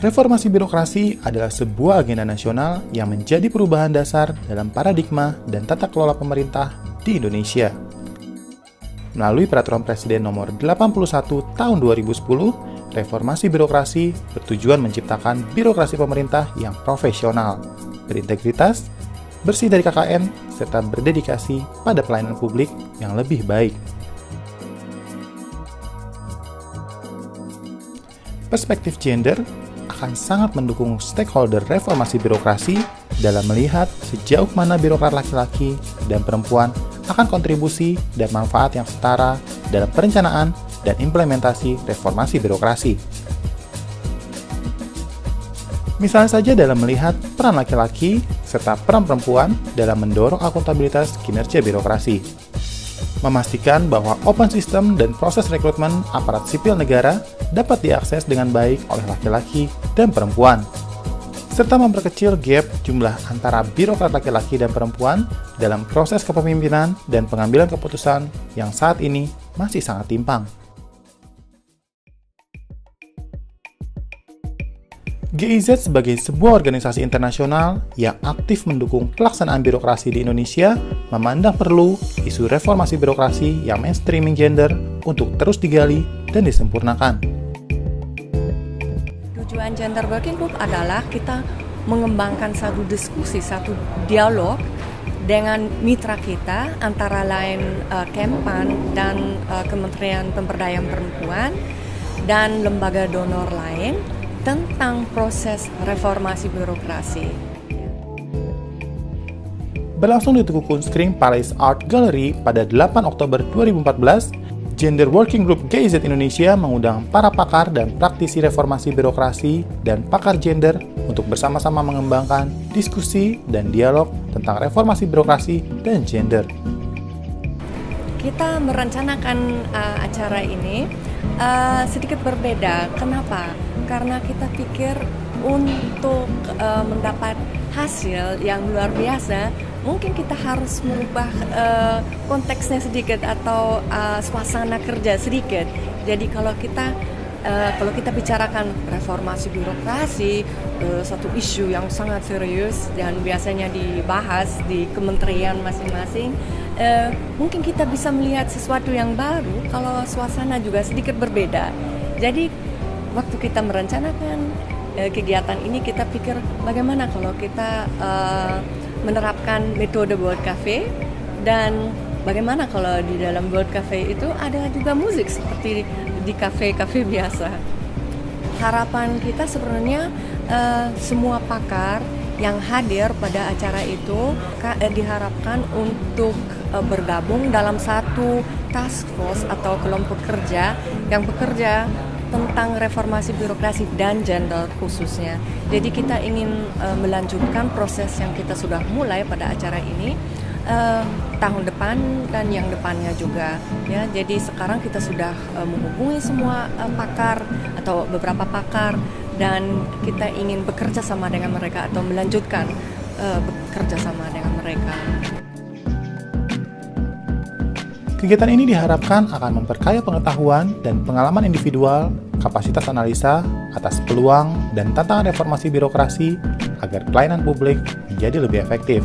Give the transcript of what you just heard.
Reformasi birokrasi adalah sebuah agenda nasional yang menjadi perubahan dasar dalam paradigma dan tata kelola pemerintah di Indonesia. Melalui Peraturan Presiden Nomor 81 Tahun 2010, reformasi birokrasi bertujuan menciptakan birokrasi pemerintah yang profesional, berintegritas, bersih dari KKN, serta berdedikasi pada pelayanan publik yang lebih baik. Perspektif gender akan sangat mendukung stakeholder reformasi birokrasi dalam melihat sejauh mana birokrat laki-laki dan perempuan akan kontribusi dan manfaat yang setara dalam perencanaan dan implementasi reformasi birokrasi. Misalnya saja dalam melihat peran laki-laki serta peran perempuan dalam mendorong akuntabilitas kinerja birokrasi. Memastikan bahwa open system dan proses rekrutmen aparat sipil negara dapat diakses dengan baik oleh laki-laki dan perempuan, serta memperkecil gap jumlah antara birokrat laki-laki dan perempuan dalam proses kepemimpinan dan pengambilan keputusan yang saat ini masih sangat timpang. GIZ sebagai sebuah organisasi internasional yang aktif mendukung pelaksanaan birokrasi di Indonesia memandang perlu isu reformasi birokrasi yang mainstreaming gender untuk terus digali dan disempurnakan. Tujuan Gender Working Group adalah kita mengembangkan satu diskusi, satu dialog dengan mitra kita antara lain Kempan dan Kementerian Pemberdayaan Perempuan dan lembaga donor lain tentang proses reformasi birokrasi. Berlangsung di Tugu Kunstkring Palace Art Gallery pada 8 Oktober 2014, Gender Working Group GIZ Indonesia mengundang para pakar dan praktisi reformasi birokrasi dan pakar gender untuk bersama-sama mengembangkan diskusi dan dialog tentang reformasi birokrasi dan gender. Kita merencanakan acara ini sedikit berbeda. Kenapa? Karena kita pikir untuk mendapat hasil yang luar biasa, mungkin kita harus merubah konteksnya sedikit atau suasana kerja sedikit. Jadi kalau kita bicarakan reformasi birokrasi, satu isu yang sangat serius dan biasanya dibahas di kementerian masing-masing, mungkin kita bisa melihat sesuatu yang baru kalau suasana juga sedikit berbeda. Jadi waktu kita merencanakan kegiatan ini, kita pikir bagaimana kalau kita menerapkan metode World Cafe, dan bagaimana kalau di dalam World Cafe itu ada juga musik seperti di kafe-kafe biasa. Harapan kita sebenarnya semua pakar yang hadir pada acara itu diharapkan untuk bergabung dalam satu task force atau kelompok kerja yang bekerja tentang reformasi birokrasi dan gender khususnya. Jadi kita ingin melanjutkan proses yang kita sudah mulai pada acara ini tahun depan dan yang depannya juga. Ya, jadi sekarang kita sudah menghubungi semua pakar atau beberapa pakar dan kita ingin bekerja sama dengan mereka atau melanjutkan bekerja sama dengan mereka. Kegiatan ini diharapkan akan memperkaya pengetahuan dan pengalaman individual, kapasitas analisa atas peluang dan tantangan reformasi birokrasi agar pelayanan publik menjadi lebih efektif.